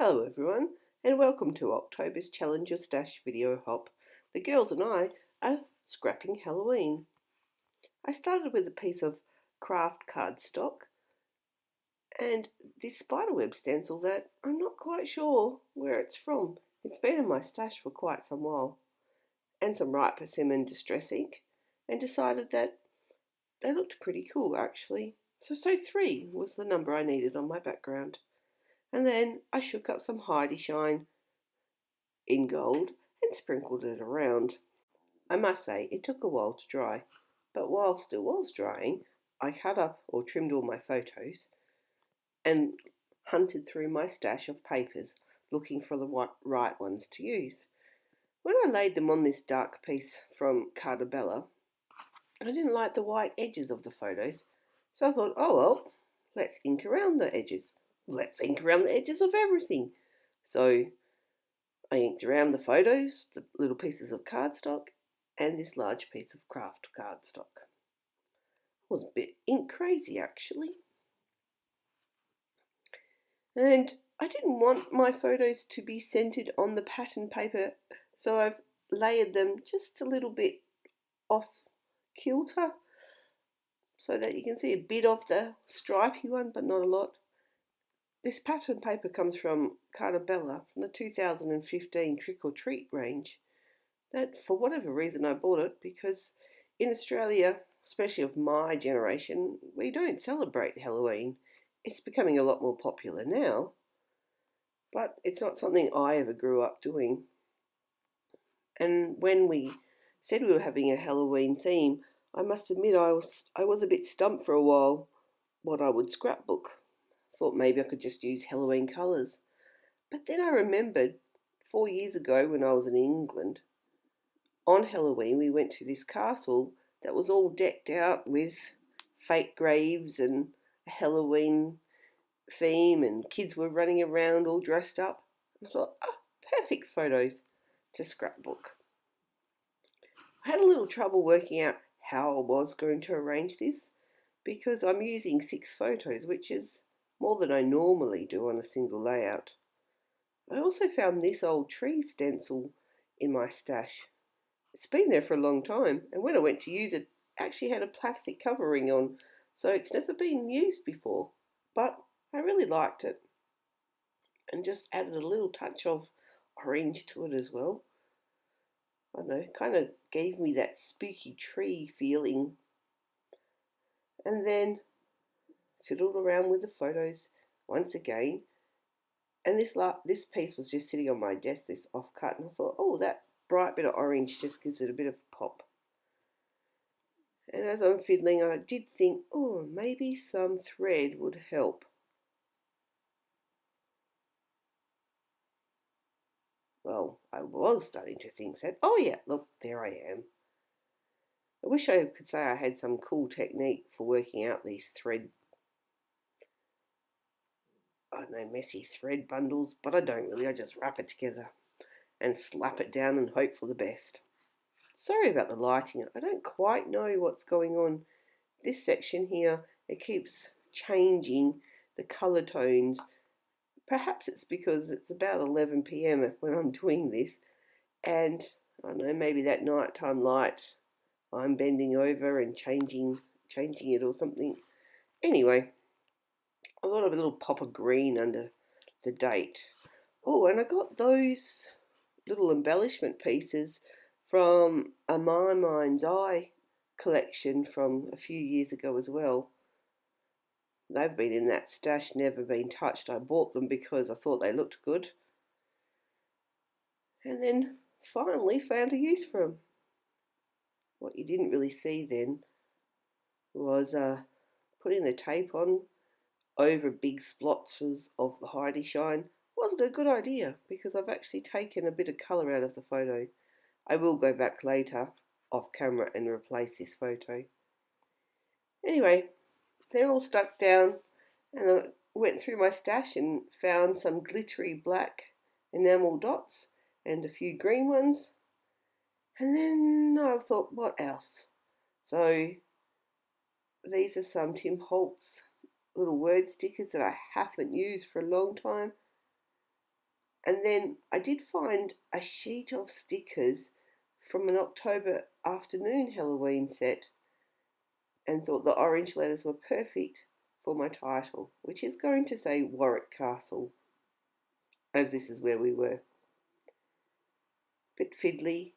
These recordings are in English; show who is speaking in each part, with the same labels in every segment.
Speaker 1: Hello everyone, and welcome to October's Challenge Your Stash video hop. The girls and I are scrapping Halloween. I started with a piece of craft cardstock and this spiderweb stencil that I'm not quite sure where it's from. It's been in my stash for quite some while. And some Ripe Persimmon Distress ink, and decided that they looked pretty cool actually. So 3 was the number I needed on my background. And then I shook up some Heidi Shine in gold and sprinkled it around. I must say it took a while to dry, but whilst it was drying, I cut up or trimmed all my photos and hunted through my stash of papers looking for the right ones to use. When I laid them on this dark piece from Cartabella, I didn't like the white edges of the photos, so I thought, oh well, let's ink around the edges. Let's ink around the edges of everything. So I inked around the photos, the little pieces of cardstock, and this large piece of craft cardstock. I was a bit ink crazy actually. And I didn't want my photos to be centered on the pattern paper, so I've layered them just a little bit off kilter so that you can see a bit of the stripy one, but not a lot. This pattern paper comes from Cartabella from the 2015 Trick or Treat range. That, for whatever reason, I bought it because in Australia, especially of my generation, we don't celebrate Halloween. It's becoming a lot more popular now, but it's not something I ever grew up doing. And when we said we were having a Halloween theme, I must admit I was a bit stumped for a while what I would scrapbook. Thought maybe I could just use Halloween colours. But then I remembered 4 years ago when I was in England, on Halloween we went to this castle that was all decked out with fake graves and a Halloween theme, and kids were running around all dressed up. I thought, oh, perfect photos to scrapbook. I had a little trouble working out how I was going to arrange this because I'm using 6 photos, which is more than I normally do on a single layout. I also found this old tree stencil in my stash. It's been there for a long time, and when I went to use it, it actually had a plastic covering on, so it's never been used before. But I really liked it, and just added a little touch of orange to it as well. I don't know, kind of gave me that spooky tree feeling. And then fiddled around with the photos once again. And this piece was just sitting on my desk, this offcut, and I thought, oh, that bright bit of orange just gives it a bit of pop. And as I'm fiddling, I did think, oh, maybe some thread would help. Well, I was starting to think that. Oh yeah, look, there I am. I wish I could say I had some cool technique for working out these I don't know, messy thread bundles, but I don't really. I just wrap it together and slap it down and hope for the best. Sorry about the lighting. I don't quite know what's going on. This section here, it keeps changing the colour tones. Perhaps it's because it's about 11 p.m. when I'm doing this, and I don't know, maybe that nighttime light, I'm bending over and changing it or something. Anyway, I thought of a little pop of green under the date. Oh, and I got those little embellishment pieces from a My Mind's Eye collection from a few years ago as well. They've been in that stash, never been touched. I bought them because I thought they looked good. And then finally found a use for them. What you didn't really see then was putting the tape on over big splotches of the Heidi Shine wasn't a good idea because I've actually taken a bit of colour out of the photo. I will go back later off camera and replace this photo. Anyway, they're all stuck down, and I went through my stash and found some glittery black enamel dots and a few green ones. And then I thought, what else? So these are some Tim Holtz little word stickers that I haven't used for a long time. And then I did find a sheet of stickers from an October afternoon Halloween set and thought the orange letters were perfect for my title, which is going to say Warwick Castle, as this is where we were. Bit fiddly,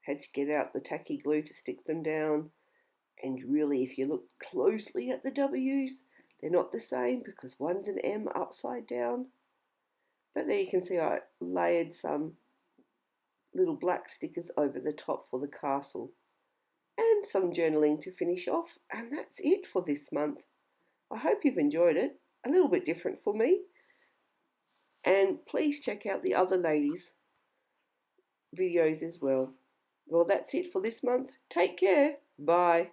Speaker 1: had to get out the tacky glue to stick them down, and really if you look closely at the W's, they're not the same because one's an M upside down. But there you can see I layered some little black stickers over the top for the castle and some journaling to finish off, and that's it for this month. I hope you've enjoyed it, a little bit different for me, and please check out the other ladies' videos as well. Well, that's it for this month. Take care. Bye.